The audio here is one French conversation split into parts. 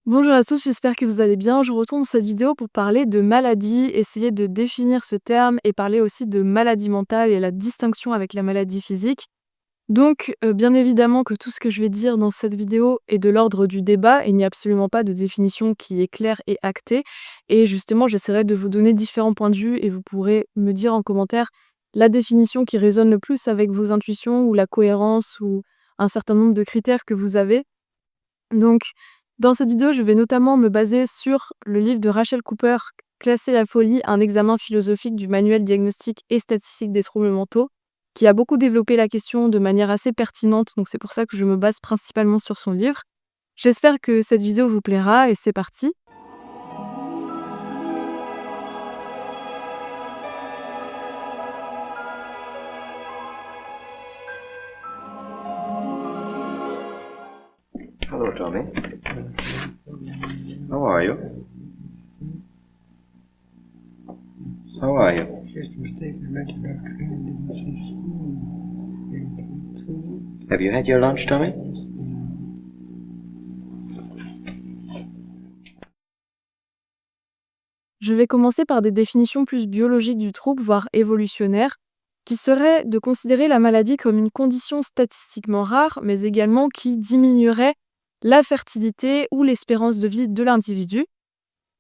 Bonjour à tous, j'espère que vous allez bien. Je retourne cette vidéo pour parler de maladie, essayer de définir ce terme et parler aussi de maladie mentale et la distinction avec la maladie physique. Donc, bien évidemment que tout ce que je vais dire dans cette vidéo est de l'ordre du débat. Il n'y a absolument pas de définition qui est claire et actée. Et justement, j'essaierai de vous donner différents points de vue et vous pourrez me dire en commentaire la définition qui résonne le plus avec vos intuitions ou la cohérence ou un certain nombre de critères que vous avez. Donc, dans cette vidéo, je vais notamment me baser sur le livre de Rachel Cooper, Classer la folie, un examen philosophique du manuel diagnostique et statistique des troubles mentaux, qui a beaucoup développé la question de manière assez pertinente, donc c'est pour ça que je me base principalement sur son livre. J'espère que cette vidéo vous plaira et c'est parti. Hello, Tommy. How are you? How are you? Have you had your lunch, Tommy? Je vais commencer par des définitions plus biologiques du trouble, voire évolutionnaires, qui seraient de considérer la maladie comme une condition statistiquement rare, mais également qui diminuerait la fertilité ou l'espérance de vie de l'individu.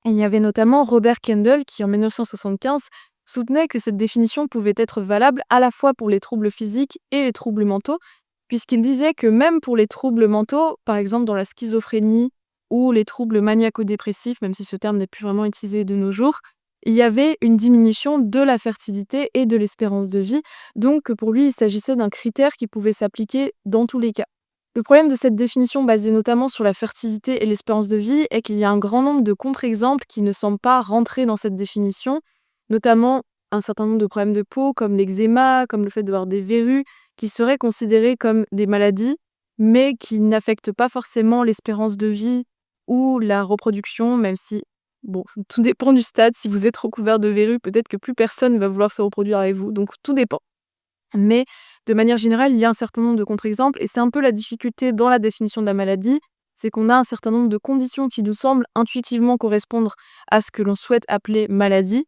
Et il y avait notamment Robert Kendall qui, en 1975, soutenait que cette définition pouvait être valable à la fois pour les troubles physiques et les troubles mentaux, puisqu'il disait que même pour les troubles mentaux, par exemple dans la schizophrénie ou les troubles maniaco-dépressifs, même si ce terme n'est plus vraiment utilisé de nos jours, il y avait une diminution de la fertilité et de l'espérance de vie. Donc pour lui, il s'agissait d'un critère qui pouvait s'appliquer dans tous les cas. Le problème de cette définition basée notamment sur la fertilité et l'espérance de vie est qu'il y a un grand nombre de contre-exemples qui ne semblent pas rentrer dans cette définition, notamment un certain nombre de problèmes de peau comme l'eczéma, comme le fait d'avoir des verrues, qui seraient considérés comme des maladies, mais qui n'affectent pas forcément l'espérance de vie ou la reproduction, même si, bon, tout dépend du stade. Si vous êtes recouvert de verrues, peut-être que plus personne va vouloir se reproduire avec vous, donc tout dépend. Mais de manière générale, il y a un certain nombre de contre-exemples et c'est un peu la difficulté dans la définition de la maladie, c'est qu'on a un certain nombre de conditions qui nous semblent intuitivement correspondre à ce que l'on souhaite appeler maladie.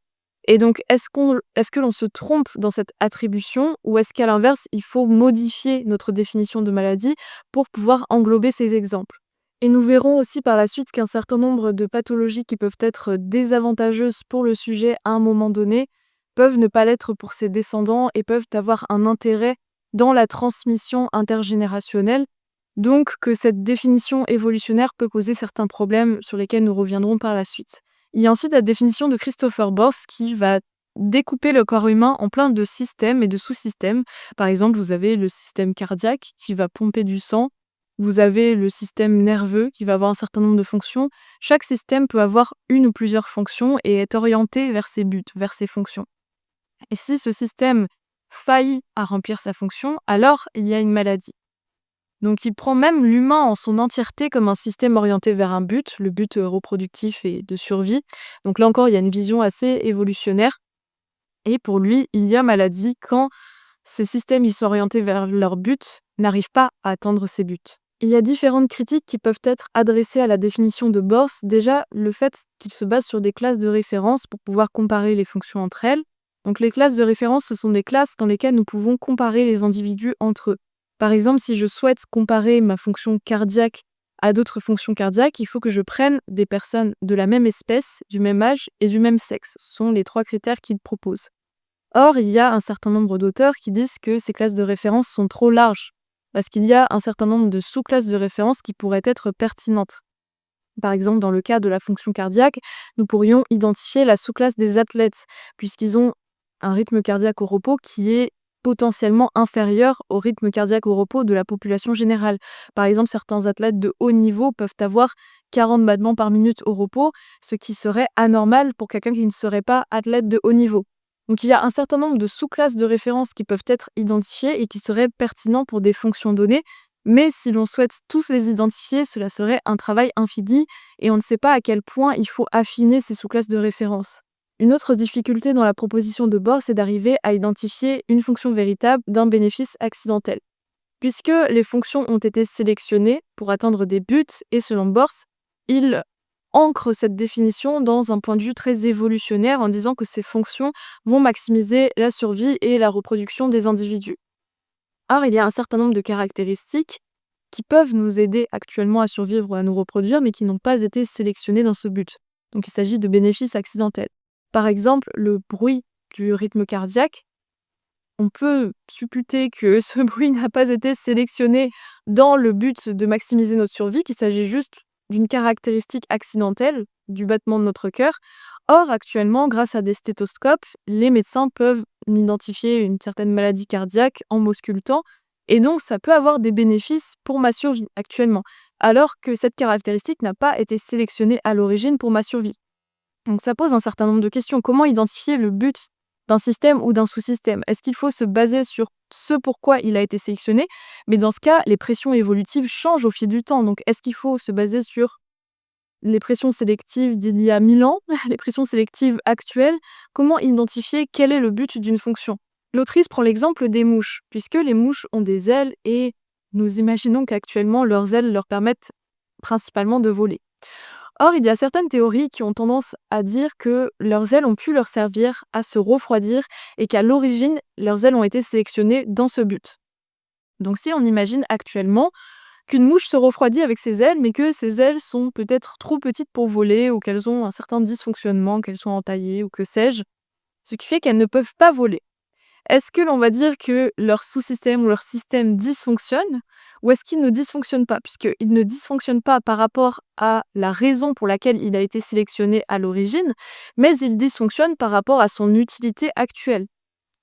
Et donc, est-ce que l'on se trompe dans cette attribution ou est-ce qu'à l'inverse, il faut modifier notre définition de maladie pour pouvoir englober ces exemples? Et nous verrons aussi par la suite qu'un certain nombre de pathologies qui peuvent être désavantageuses pour le sujet à un moment donné peuvent ne pas l'être pour ses descendants et peuvent avoir un intérêt dans la transmission intergénérationnelle. Donc que cette définition évolutionnaire peut causer certains problèmes sur lesquels nous reviendrons par la suite. Il y a ensuite la définition de Christopher Borst qui va découper le corps humain en plein de systèmes et de sous-systèmes. Par exemple, vous avez le système cardiaque qui va pomper du sang. Vous avez le système nerveux qui va avoir un certain nombre de fonctions. Chaque système peut avoir une ou plusieurs fonctions et est orienté vers ses buts, vers ses fonctions. Et si ce système faillit à remplir sa fonction, alors il y a une maladie. Donc il prend même l'humain en son entièreté comme un système orienté vers un but, le but reproductif et de survie. Donc là encore, il y a une vision assez évolutionnaire. Et pour lui, il y a maladie quand ces systèmes ils sont orientés vers leur but, n'arrivent pas à atteindre ces buts. Il y a différentes critiques qui peuvent être adressées à la définition de Borst. Déjà, le fait qu'il se base sur des classes de référence pour pouvoir comparer les fonctions entre elles. Donc les classes de référence, ce sont des classes dans lesquelles nous pouvons comparer les individus entre eux. Par exemple, si je souhaite comparer ma fonction cardiaque à d'autres fonctions cardiaques, il faut que je prenne des personnes de la même espèce, du même âge et du même sexe. Ce sont les 3 critères qu'il propose. Or, il y a un certain nombre d'auteurs qui disent que ces classes de référence sont trop larges, parce qu'il y a un certain nombre de sous-classes de référence qui pourraient être pertinentes. Par exemple, dans le cas de la fonction cardiaque, nous pourrions identifier la sous-classe des athlètes, puisqu'ils ont un rythme cardiaque au repos qui est potentiellement inférieur au rythme cardiaque au repos de la population générale. Par exemple, certains athlètes de haut niveau peuvent avoir 40 battements par minute au repos, ce qui serait anormal pour quelqu'un qui ne serait pas athlète de haut niveau. Donc il y a un certain nombre de sous-classes de référence qui peuvent être identifiées et qui seraient pertinents pour des fonctions données, mais si l'on souhaite tous les identifier, cela serait un travail infini et on ne sait pas à quel point il faut affiner ces sous-classes de référence. Une autre difficulté dans la proposition de Borst, c'est d'arriver à identifier une fonction véritable d'un bénéfice accidentel. Puisque les fonctions ont été sélectionnées pour atteindre des buts, et selon Borst, il ancre cette définition dans un point de vue très évolutionnaire en disant que ces fonctions vont maximiser la survie et la reproduction des individus. Or, il y a un certain nombre de caractéristiques qui peuvent nous aider actuellement à survivre ou à nous reproduire, mais qui n'ont pas été sélectionnées dans ce but. Donc il s'agit de bénéfices accidentels. Par exemple, le bruit du rythme cardiaque. On peut supputer que ce bruit n'a pas été sélectionné dans le but de maximiser notre survie, qu'il s'agit juste d'une caractéristique accidentelle du battement de notre cœur. Or, actuellement, grâce à des stéthoscopes, les médecins peuvent identifier une certaine maladie cardiaque en m'auscultant, et donc ça peut avoir des bénéfices pour ma survie actuellement, alors que cette caractéristique n'a pas été sélectionnée à l'origine pour ma survie. Donc ça pose un certain nombre de questions. Comment identifier le but d'un système ou d'un sous-système? Est-ce qu'il faut se baser sur ce pourquoi il a été sélectionné? Mais dans ce cas, les pressions évolutives changent au fil du temps. Donc est-ce qu'il faut se baser sur les pressions sélectives d'il y a 1000 ans, les pressions sélectives actuelles? Comment identifier quel est le but d'une fonction? L'autrice prend l'exemple des mouches, puisque les mouches ont des ailes et nous imaginons qu'actuellement leurs ailes leur permettent principalement de voler. Or, il y a certaines théories qui ont tendance à dire que leurs ailes ont pu leur servir à se refroidir et qu'à l'origine, leurs ailes ont été sélectionnées dans ce but. Donc si on imagine actuellement qu'une mouche se refroidit avec ses ailes, mais que ses ailes sont peut-être trop petites pour voler ou qu'elles ont un certain dysfonctionnement, qu'elles sont entaillées ou que sais-je, ce qui fait qu'elles ne peuvent pas voler. Est-ce que l'on va dire que leur sous-système ou leur système dysfonctionne ou est-ce qu'il ne dysfonctionne pas? Puisqu'il ne dysfonctionne pas par rapport à la raison pour laquelle il a été sélectionné à l'origine, mais il dysfonctionne par rapport à son utilité actuelle.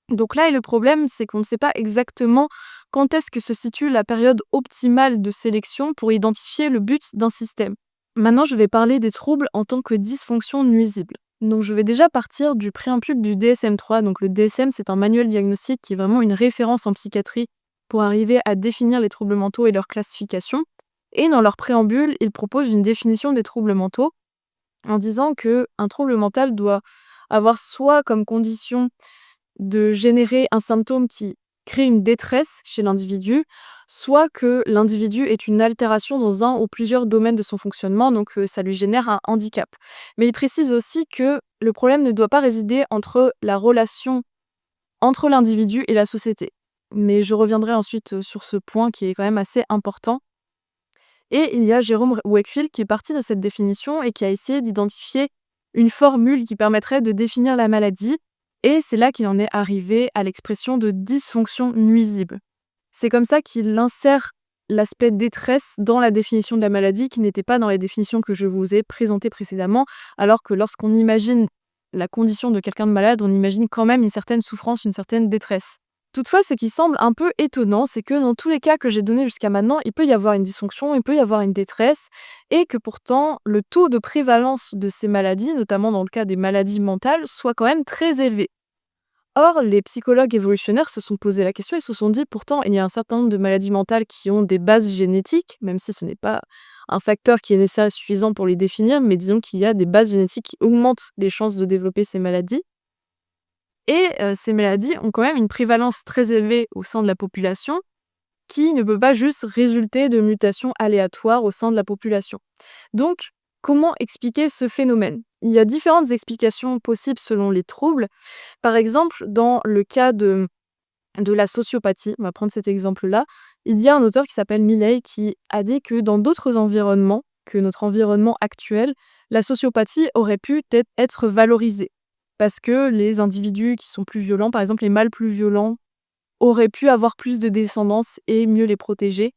Donc là, le problème, c'est qu'on ne sait pas exactement quand est-ce que se situe la période optimale de sélection pour identifier le but d'un système. Maintenant, je vais parler des troubles en tant que dysfonction nuisible. Donc, je vais déjà partir du préambule du DSM-3. Donc, le DSM, c'est un manuel diagnostique qui est vraiment une référence en psychiatrie pour arriver à définir les troubles mentaux et leur classification. Et dans leur préambule, ils proposent une définition des troubles mentaux en disant qu'un trouble mental doit avoir soit comme condition de générer un symptôme qui crée une détresse chez l'individu, soit que l'individu ait une altération dans un ou plusieurs domaines de son fonctionnement, donc ça lui génère un handicap. Mais il précise aussi que le problème ne doit pas résider entre la relation entre l'individu et la société. Mais je reviendrai ensuite sur ce point qui est quand même assez important. Et il y a Jérôme Wakefield qui est parti de cette définition et qui a essayé d'identifier une formule qui permettrait de définir la maladie. Et c'est là qu'il en est arrivé à l'expression de dysfonction nuisible. C'est comme ça qu'il insère l'aspect détresse dans la définition de la maladie qui n'était pas dans les définitions que je vous ai présentées précédemment, alors que lorsqu'on imagine la condition de quelqu'un de malade, on imagine quand même une certaine souffrance, une certaine détresse. Toutefois, ce qui semble un peu étonnant, c'est que dans tous les cas que j'ai donnés jusqu'à maintenant, il peut y avoir une dysfonction, il peut y avoir une détresse, et que pourtant le taux de prévalence de ces maladies, notamment dans le cas des maladies mentales, soit quand même très élevé. Or, les psychologues évolutionnaires se sont posé la question et se sont dit pourtant il y a un certain nombre de maladies mentales qui ont des bases génétiques, même si ce n'est pas un facteur qui est nécessaire et suffisant pour les définir, mais disons qu'il y a des bases génétiques qui augmentent les chances de développer ces maladies. Et ces maladies ont quand même une prévalence très élevée au sein de la population qui ne peut pas juste résulter de mutations aléatoires au sein de la population. Donc, comment expliquer ce phénomène? Il y a différentes explications possibles selon les troubles. Par exemple, dans le cas de la sociopathie, on va prendre cet exemple-là, il y a un auteur qui s'appelle Milley qui a dit que dans d'autres environnements que notre environnement actuel, la sociopathie aurait pu être valorisée. Parce que les individus qui sont plus violents, par exemple les mâles plus violents, auraient pu avoir plus de descendance et mieux les protéger.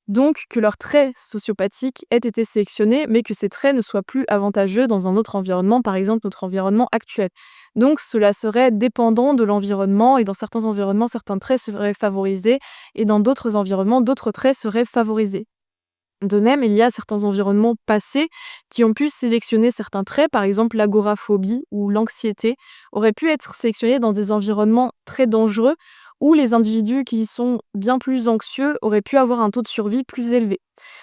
Donc que leurs traits sociopathiques aient été sélectionnés, mais que ces traits ne soient plus avantageux dans un autre environnement, par exemple notre environnement actuel. Donc cela serait dépendant de l'environnement, et dans certains environnements, certains traits seraient favorisés, et dans d'autres environnements, d'autres traits seraient favorisés. De même, il y a certains environnements passés qui ont pu sélectionner certains traits, par exemple l'agoraphobie ou l'anxiété, auraient pu être sélectionnés dans des environnements très dangereux, où les individus qui sont bien plus anxieux auraient pu avoir un taux de survie plus élevé.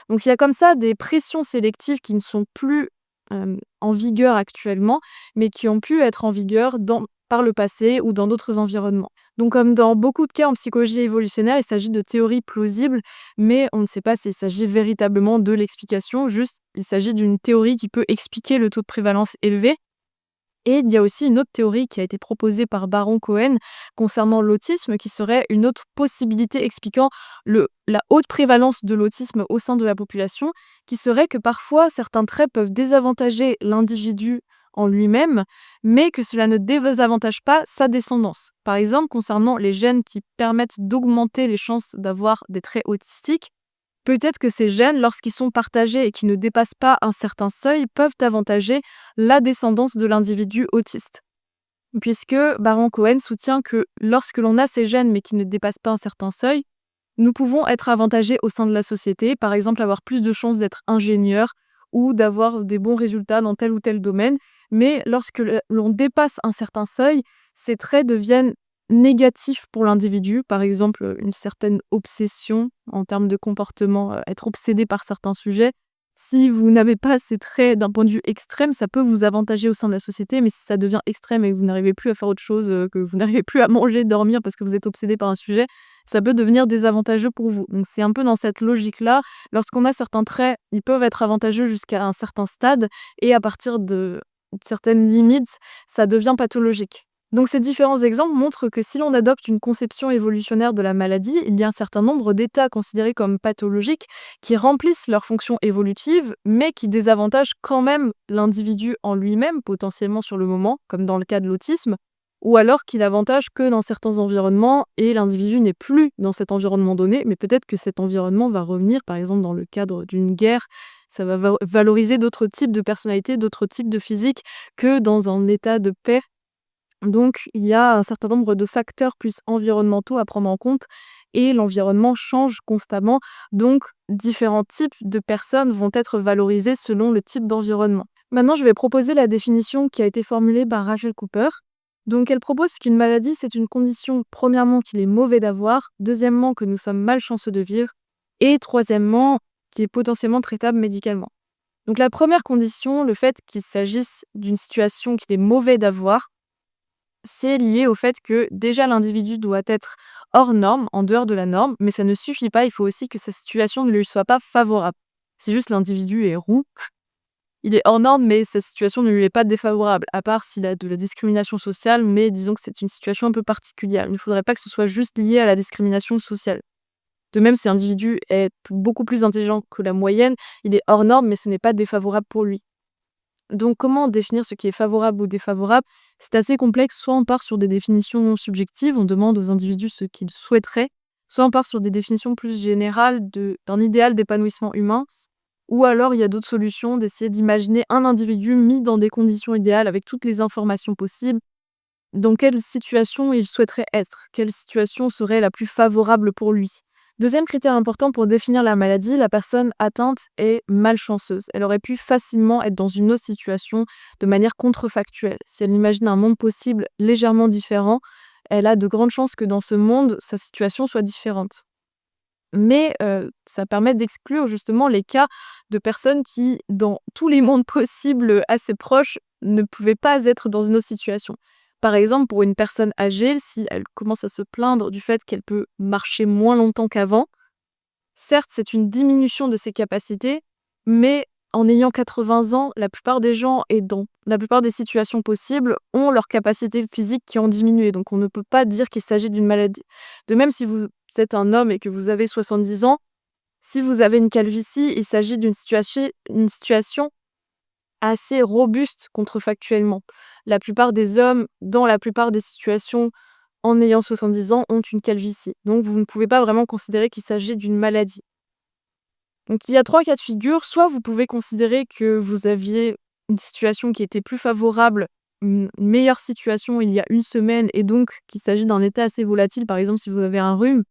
Donc il y a comme ça des pressions sélectives qui ne sont plus en vigueur actuellement, mais qui ont pu être en vigueur par le passé ou dans d'autres environnements. Donc comme dans beaucoup de cas en psychologie évolutionnaire, il s'agit de théories plausibles, mais on ne sait pas s'il s'agit véritablement de l'explication, juste il s'agit d'une théorie qui peut expliquer le taux de prévalence élevé. Et il y a aussi une autre théorie qui a été proposée par Baron Cohen concernant l'autisme, qui serait une autre possibilité expliquant la haute prévalence de l'autisme au sein de la population, qui serait que parfois certains traits peuvent désavantager l'individu en lui-même, mais que cela ne désavantage pas sa descendance. Par exemple, concernant les gènes qui permettent d'augmenter les chances d'avoir des traits autistiques, peut-être que ces gènes, lorsqu'ils sont partagés et qui ne dépassent pas un certain seuil, peuvent avantager la descendance de l'individu autiste. Puisque Baron Cohen soutient que lorsque l'on a ces gènes mais qui ne dépassent pas un certain seuil, nous pouvons être avantagés au sein de la société, par exemple avoir plus de chances d'être ingénieur ou d'avoir des bons résultats dans tel ou tel domaine. Mais lorsque l'on dépasse un certain seuil, ces traits deviennent négatifs pour l'individu, par exemple une certaine obsession en termes de comportement, être obsédé par certains sujets. Si vous n'avez pas ces traits d'un point de vue extrême, ça peut vous avantager au sein de la société, mais si ça devient extrême et que vous n'arrivez plus à faire autre chose, que vous n'arrivez plus à manger, dormir parce que vous êtes obsédé par un sujet, ça peut devenir désavantageux pour vous. Donc c'est un peu dans cette logique-là. Lorsqu'on a certains traits, ils peuvent être avantageux jusqu'à un certain stade et à partir de certaines limites, ça devient pathologique. Donc ces différents exemples montrent que si l'on adopte une conception évolutionnaire de la maladie, il y a un certain nombre d'états considérés comme pathologiques qui remplissent leur fonction évolutive, mais qui désavantagent quand même l'individu en lui-même, potentiellement sur le moment, comme dans le cas de l'autisme, ou alors qui n'avantage que dans certains environnements et l'individu n'est plus dans cet environnement donné, mais peut-être que cet environnement va revenir, par exemple dans le cadre d'une guerre, ça va valoriser d'autres types de personnalités, d'autres types de physique que dans un état de paix. Donc, il y a un certain nombre de facteurs plus environnementaux à prendre en compte et l'environnement change constamment. Donc, différents types de personnes vont être valorisés selon le type d'environnement. Maintenant, je vais proposer la définition qui a été formulée par Rachel Cooper. Donc, elle propose qu'une maladie, c'est une condition, premièrement, qu'il est mauvais d'avoir, deuxièmement, que nous sommes malchanceux de vivre, et troisièmement, qui est potentiellement traitable médicalement. Donc, la première condition, le fait qu'il s'agisse d'une situation qu'il est mauvais d'avoir, c'est lié au fait que déjà l'individu doit être hors norme, en dehors de la norme, mais ça ne suffit pas, il faut aussi que sa situation ne lui soit pas favorable. C'est juste l'individu est roux, il est hors norme, mais sa situation ne lui est pas défavorable, à part s'il a de la discrimination sociale, mais disons que c'est une situation un peu particulière. Il ne faudrait pas que ce soit juste lié à la discrimination sociale. De même, si l'individu est beaucoup plus intelligent que la moyenne, il est hors norme, mais ce n'est pas défavorable pour lui. Donc, comment définir ce qui est favorable ou défavorable? C'est assez complexe. Soit on part sur des définitions subjectives, on demande aux individus ce qu'ils souhaiteraient, soit on part sur des définitions plus générales d'un idéal d'épanouissement humain, ou alors il y a d'autres solutions d'essayer d'imaginer un individu mis dans des conditions idéales avec toutes les informations possibles, dans quelle situation il souhaiterait être, quelle situation serait la plus favorable pour lui. Deuxième critère important pour définir la maladie, la personne atteinte est malchanceuse. Elle aurait pu facilement être dans une autre situation de manière contrefactuelle. Si elle imagine un monde possible légèrement différent, elle a de grandes chances que dans ce monde, sa situation soit différente. Mais ça permet d'exclure justement les cas de personnes qui, dans tous les mondes possibles assez proches, ne pouvaient pas être dans une autre situation. Par exemple, pour une personne âgée, si elle commence à se plaindre du fait qu'elle peut marcher moins longtemps qu'avant, certes, c'est une diminution de ses capacités, mais en ayant 80 ans, la plupart des gens et dans la plupart des situations possibles ont leurs capacités physiques qui ont diminué. Donc on ne peut pas dire qu'il s'agit d'une maladie. De même, si vous êtes un homme et que vous avez 70 ans, si vous avez une calvitie, il s'agit d'une situation assez robuste contrefactuellement. La plupart des hommes, dans la plupart des situations, en ayant 70 ans, ont une calvitie. Donc vous ne pouvez pas vraiment considérer qu'il s'agit d'une maladie. Donc il y a 3 cas de figure. Soit vous pouvez considérer que vous aviez une situation qui était plus favorable, une meilleure situation il y a une semaine et donc qu'il s'agit d'un état assez volatile. Par exemple, si vous avez un rhume,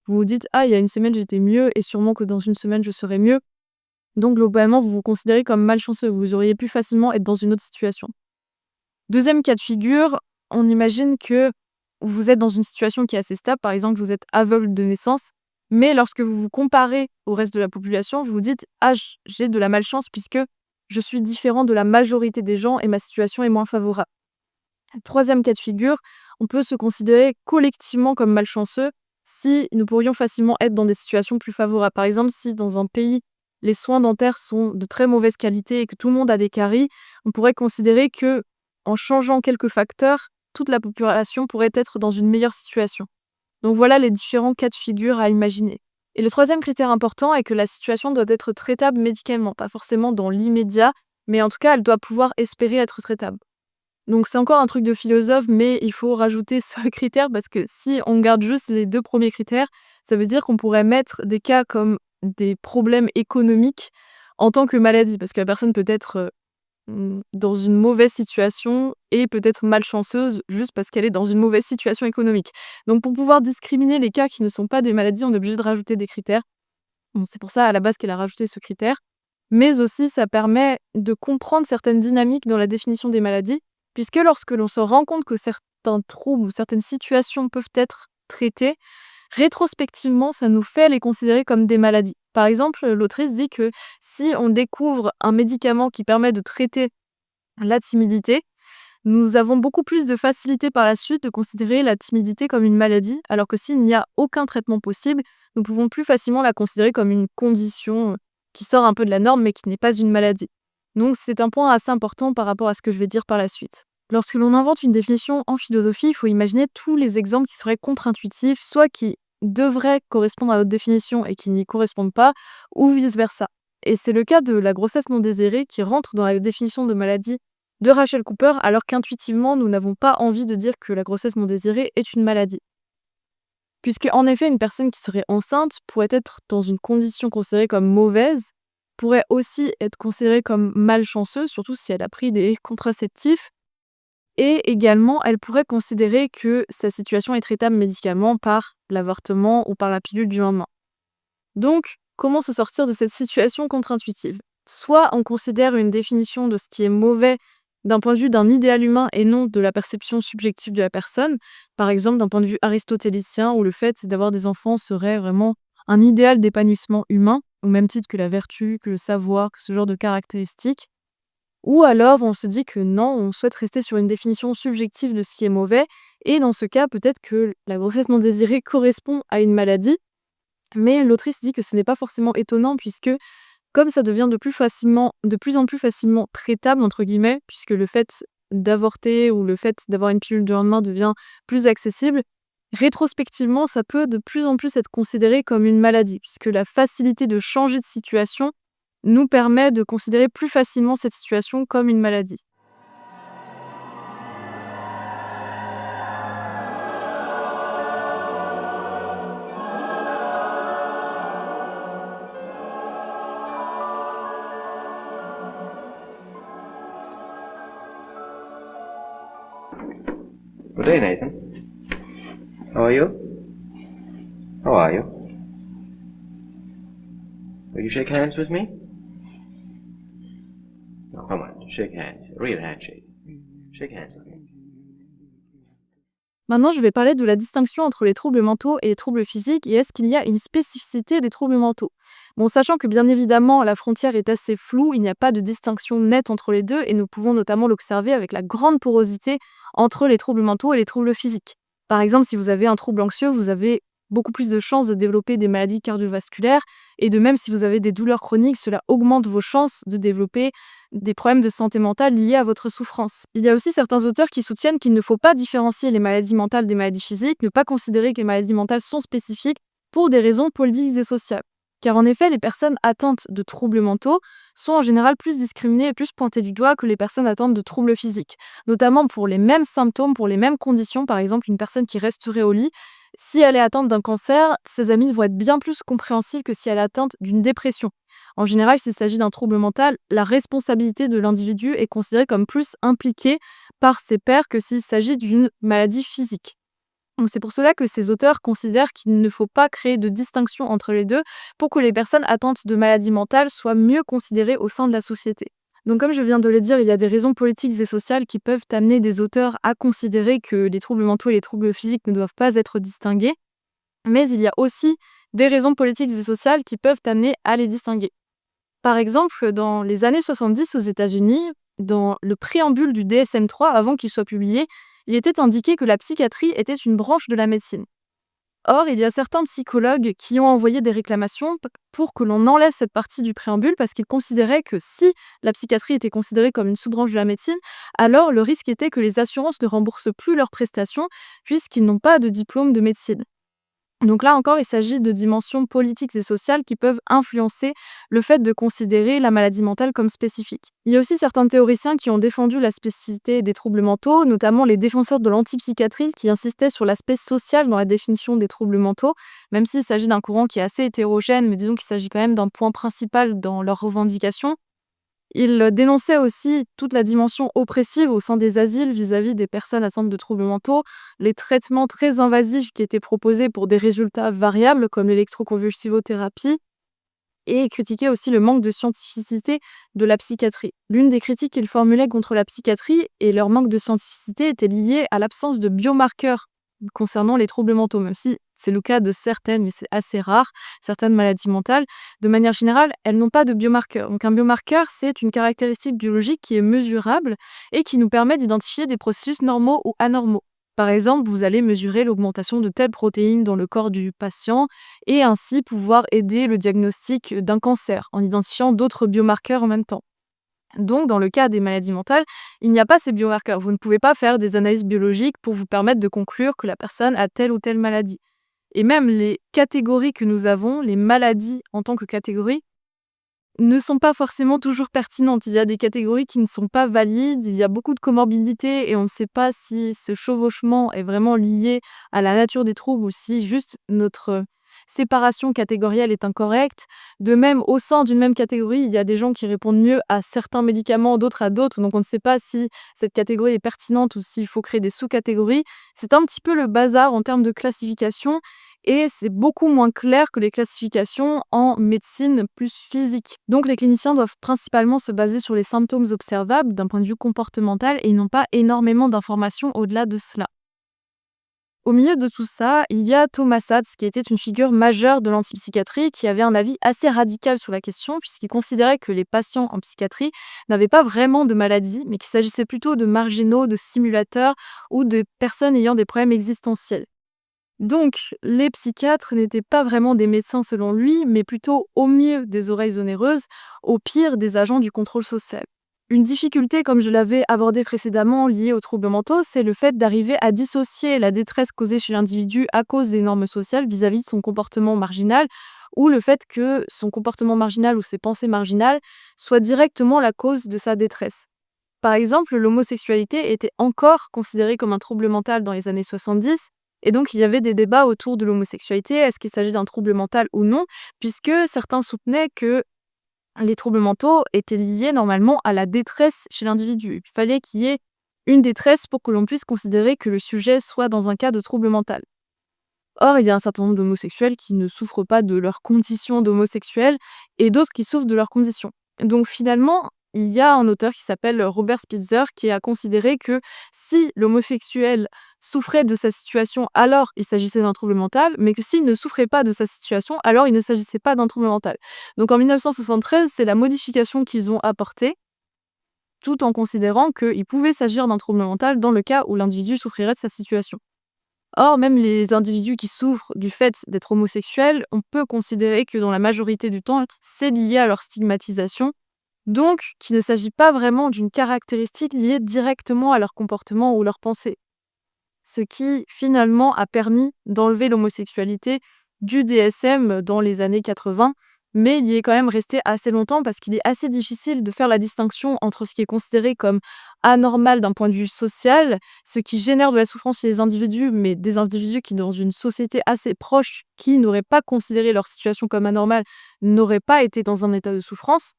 vous vous dites: «Ah, il y a une semaine, j'étais mieux et sûrement que dans une semaine, je serai mieux». Donc globalement, vous vous considérez comme malchanceux. Vous auriez pu facilement être dans une autre situation. Deuxième cas de figure, on imagine que vous êtes dans une situation qui est assez stable. Par exemple, vous êtes aveugle de naissance, mais lorsque vous vous comparez au reste de la population, vous vous dites: «Ah, j'ai de la malchance puisque je suis différent de la majorité des gens et ma situation est moins favorable». Troisième cas de figure, on peut se considérer collectivement comme malchanceux si nous pourrions facilement être dans des situations plus favorables. Par exemple, si dans un pays, les soins dentaires sont de très mauvaise qualité et que tout le monde a des caries, on pourrait considérer que, en changeant quelques facteurs, toute la population pourrait être dans une meilleure situation. Donc voilà les différents cas de figure à imaginer. Et le troisième critère important est que la situation doit être traitable médicalement, pas forcément dans l'immédiat, mais en tout cas, elle doit pouvoir espérer être traitable. Donc c'est encore un truc de philosophe, mais il faut rajouter ce critère parce que si on garde juste les 2 premiers critères, ça veut dire qu'on pourrait mettre des cas comme des problèmes économiques en tant que maladie. Parce que la personne peut être, dans une mauvaise situation et peut-être malchanceuse juste parce qu'elle est dans une mauvaise situation économique. Donc pour pouvoir discriminer les cas qui ne sont pas des maladies, on est obligé de rajouter des critères. Donc c'est pour ça à la base qu'elle a rajouté ce critère. Mais aussi ça permet de comprendre certaines dynamiques dans la définition des maladies, puisque lorsque l'on se rend compte que certains troubles ou certaines situations peuvent être traitées, rétrospectivement, ça nous fait les considérer comme des maladies. Par exemple, l'autrice dit que si on découvre un médicament qui permet de traiter la timidité, nous avons beaucoup plus de facilité par la suite de considérer la timidité comme une maladie, alors que s'il n'y a aucun traitement possible, nous pouvons plus facilement la considérer comme une condition qui sort un peu de la norme, mais qui n'est pas une maladie. Donc c'est un point assez important par rapport à ce que je vais dire par la suite. Lorsque l'on invente une définition en philosophie, il faut imaginer tous les exemples qui seraient contre-intuitifs, soit qui devraient correspondre à notre définition et qui n'y correspondent pas, ou vice-versa. Et c'est le cas de la grossesse non désirée qui rentre dans la définition de maladie de Rachel Cooper, alors qu'intuitivement, nous n'avons pas envie de dire que la grossesse non désirée est une maladie. Puisque, en effet, une personne qui serait enceinte pourrait être dans une condition considérée comme mauvaise, pourrait aussi être considérée comme malchanceuse, surtout si elle a pris des contraceptifs, et également, elle pourrait considérer que sa situation est traitable médicalement par l'avortement ou par la pilule du lendemain. Donc, comment se sortir de cette situation contre-intuitive ? Soit on considère une définition de ce qui est mauvais d'un point de vue d'un idéal humain et non de la perception subjective de la personne, par exemple d'un point de vue aristotélicien où le fait d'avoir des enfants serait vraiment un idéal d'épanouissement humain, au même titre que la vertu, que le savoir, que ce genre de caractéristiques. Ou alors on se dit que non, on souhaite rester sur une définition subjective de ce qui est mauvais, et dans ce cas, peut-être que la grossesse non désirée correspond à une maladie, mais l'autrice dit que ce n'est pas forcément étonnant puisque comme ça devient de plus en plus facilement «traitable» entre guillemets, puisque le fait d'avorter ou le fait d'avoir une pilule du lendemain devient plus accessible, rétrospectivement, ça peut de plus en plus être considéré comme une maladie, puisque la facilité de changer de situation nous permet de considérer plus facilement cette situation comme une maladie. Good day, Nathan. How are you? How are you? Will you shake hands with me? No, come on, shake hands. Real handshake. Shake hands with me. Maintenant, je vais parler de la distinction entre les troubles mentaux et les troubles physiques et est-ce qu'il y a une spécificité des troubles mentaux. Bon, sachant que bien évidemment, la frontière est assez floue, il n'y a pas de distinction nette entre les deux et nous pouvons notamment l'observer avec la grande porosité entre les troubles mentaux et les troubles physiques. Par exemple, si vous avez un trouble anxieux, vous avez beaucoup plus de chances de développer des maladies cardiovasculaires et de même si vous avez des douleurs chroniques, cela augmente vos chances de développer des problèmes de santé mentale liés à votre souffrance. Il y a aussi certains auteurs qui soutiennent qu'il ne faut pas différencier les maladies mentales des maladies physiques, ne pas considérer que les maladies mentales sont spécifiques pour des raisons politiques et sociales. Car en effet, les personnes atteintes de troubles mentaux sont en général plus discriminées et plus pointées du doigt que les personnes atteintes de troubles physiques, notamment pour les mêmes symptômes, pour les mêmes conditions. Par exemple, une personne qui resterait au lit, si elle est atteinte d'un cancer, ses amis vont être bien plus compréhensifs que si elle est atteinte d'une dépression. En général, s'il s'agit d'un trouble mental, la responsabilité de l'individu est considérée comme plus impliquée par ses pairs que s'il s'agit d'une maladie physique. Donc c'est pour cela que ces auteurs considèrent qu'il ne faut pas créer de distinction entre les deux pour que les personnes atteintes de maladies mentales soient mieux considérées au sein de la société. Donc comme je viens de le dire, il y a des raisons politiques et sociales qui peuvent amener des auteurs à considérer que les troubles mentaux et les troubles physiques ne doivent pas être distingués, mais il y a aussi des raisons politiques et sociales qui peuvent amener à les distinguer. Par exemple, dans les années 70 aux États-Unis, Dans le préambule du DSM-3, avant qu'il soit publié, il était indiqué que la psychiatrie était une branche de la médecine. Or, il y a certains psychologues qui ont envoyé des réclamations pour que l'on enlève cette partie du préambule parce qu'ils considéraient que si la psychiatrie était considérée comme une sous-branche de la médecine, alors le risque était que les assurances ne remboursent plus leurs prestations puisqu'ils n'ont pas de diplôme de médecine. Donc là encore, il s'agit de dimensions politiques et sociales qui peuvent influencer le fait de considérer la maladie mentale comme spécifique. Il y a aussi certains théoriciens qui ont défendu la spécificité des troubles mentaux, notamment les défenseurs de l'antipsychiatrie qui insistaient sur l'aspect social dans la définition des troubles mentaux, même s'il s'agit d'un courant qui est assez hétérogène, mais disons qu'il s'agit quand même d'un point principal dans leurs revendications. Il dénonçait aussi toute la dimension oppressive au sein des asiles vis-à-vis des personnes atteintes de troubles mentaux, les traitements très invasifs qui étaient proposés pour des résultats variables comme l'électroconvulsivothérapie, et critiquait aussi le manque de scientificité de la psychiatrie. L'une des critiques qu'il formulait contre la psychiatrie et leur manque de scientificité était liée à l'absence de biomarqueurs concernant les troubles mentaux, même si c'est le cas de certaines, mais c'est assez rare, certaines maladies mentales. De manière générale, elles n'ont pas de biomarqueurs. Donc un biomarqueur, c'est une caractéristique biologique qui est mesurable et qui nous permet d'identifier des processus normaux ou anormaux. Par exemple, vous allez mesurer l'augmentation de telle protéine dans le corps du patient et ainsi pouvoir aider le diagnostic d'un cancer en identifiant d'autres biomarqueurs en même temps. Donc, dans le cas des maladies mentales, il n'y a pas ces biomarqueurs. Vous ne pouvez pas faire des analyses biologiques pour vous permettre de conclure que la personne a telle ou telle maladie. Et même les catégories que nous avons, les maladies en tant que catégorie, ne sont pas forcément toujours pertinentes. Il y a des catégories qui ne sont pas valides, il y a beaucoup de comorbidités et on ne sait pas si ce chevauchement est vraiment lié à la nature des troubles ou si juste notre séparation catégorielle est incorrecte. De même, au sein d'une même catégorie, il y a des gens qui répondent mieux à certains médicaments, d'autres à d'autres, donc on ne sait pas si cette catégorie est pertinente ou s'il faut créer des sous-catégories. C'est un petit peu le bazar en termes de classification et c'est beaucoup moins clair que les classifications en médecine plus physique. Donc les cliniciens doivent principalement se baser sur les symptômes observables d'un point de vue comportemental et ils n'ont pas énormément d'informations au-delà de cela. Au milieu de tout ça, il y a Thomas Hatz, qui était une figure majeure de l'antipsychiatrie, qui avait un avis assez radical sur la question, puisqu'il considérait que les patients en psychiatrie n'avaient pas vraiment de maladie, mais qu'il s'agissait plutôt de marginaux, de simulateurs ou de personnes ayant des problèmes existentiels. Donc, les psychiatres n'étaient pas vraiment des médecins selon lui, mais plutôt au mieux des oreilles onéreuses, au pire des agents du contrôle social. Une difficulté, comme je l'avais abordé précédemment, liée aux troubles mentaux, c'est le fait d'arriver à dissocier la détresse causée chez l'individu à cause des normes sociales vis-à-vis de son comportement marginal, ou le fait que son comportement marginal ou ses pensées marginales soient directement la cause de sa détresse. Par exemple, l'homosexualité était encore considérée comme un trouble mental dans les années 70, et donc il y avait des débats autour de l'homosexualité, est-ce qu'il s'agit d'un trouble mental ou non, puisque certains soutenaient que les troubles mentaux étaient liés normalement à la détresse chez l'individu. Il fallait qu'il y ait une détresse pour que l'on puisse considérer que le sujet soit dans un cas de trouble mental. Or, il y a un certain nombre d'homosexuels qui ne souffrent pas de leur condition d'homosexuel et d'autres qui souffrent de leur condition. Donc finalement, il y a un auteur qui s'appelle Robert Spitzer qui a considéré que si l'homosexuel souffrait de sa situation, alors il s'agissait d'un trouble mental, mais que s'il ne souffrait pas de sa situation, alors il ne s'agissait pas d'un trouble mental. Donc en 1973, c'est la modification qu'ils ont apportée, tout en considérant qu'il pouvait s'agir d'un trouble mental dans le cas où l'individu souffrirait de sa situation. Or, même les individus qui souffrent du fait d'être homosexuels, on peut considérer que dans la majorité du temps, c'est lié à leur stigmatisation, donc qu'il ne s'agit pas vraiment d'une caractéristique liée directement à leur comportement ou leur pensée. Ce qui, finalement, a permis d'enlever l'homosexualité du DSM dans les années 80, mais il y est quand même resté assez longtemps parce qu'il est assez difficile de faire la distinction entre ce qui est considéré comme anormal d'un point de vue social, ce qui génère de la souffrance chez les individus, mais des individus qui, dans une société assez proche, qui n'auraient pas considéré leur situation comme anormale, n'auraient pas été dans un état de souffrance,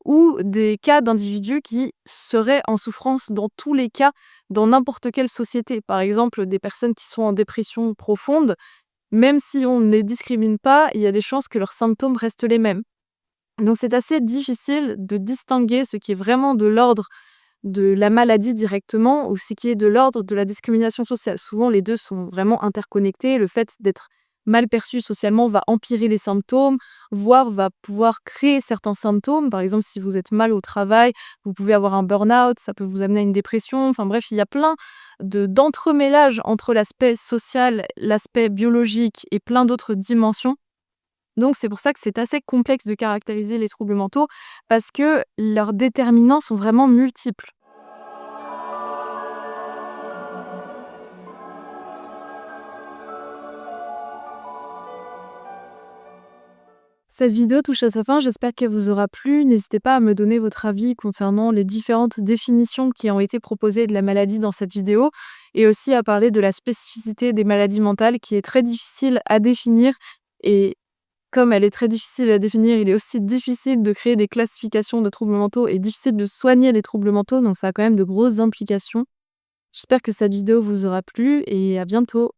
ou des cas d'individus qui seraient en souffrance dans tous les cas, dans n'importe quelle société. Par exemple, des personnes qui sont en dépression profonde, même si on ne les discrimine pas, il y a des chances que leurs symptômes restent les mêmes. Donc c'est assez difficile de distinguer ce qui est vraiment de l'ordre de la maladie directement ou ce qui est de l'ordre de la discrimination sociale. Souvent, les deux sont vraiment interconnectés. Le fait d'être mal perçu socialement, va empirer les symptômes, voire va pouvoir créer certains symptômes. Par exemple, si vous êtes mal au travail, vous pouvez avoir un burn-out, ça peut vous amener à une dépression. Enfin bref, il y a plein d'entremêlages entre l'aspect social, l'aspect biologique et plein d'autres dimensions. Donc c'est pour ça que c'est assez complexe de caractériser les troubles mentaux parce que leurs déterminants sont vraiment multiples. Cette vidéo touche à sa fin, j'espère qu'elle vous aura plu. N'hésitez pas à me donner votre avis concernant les différentes définitions qui ont été proposées de la maladie dans cette vidéo et aussi à parler de la spécificité des maladies mentales qui est très difficile à définir. Et comme elle est très difficile à définir, il est aussi difficile de créer des classifications de troubles mentaux et difficile de soigner les troubles mentaux, donc ça a quand même de grosses implications. J'espère que cette vidéo vous aura plu et à bientôt.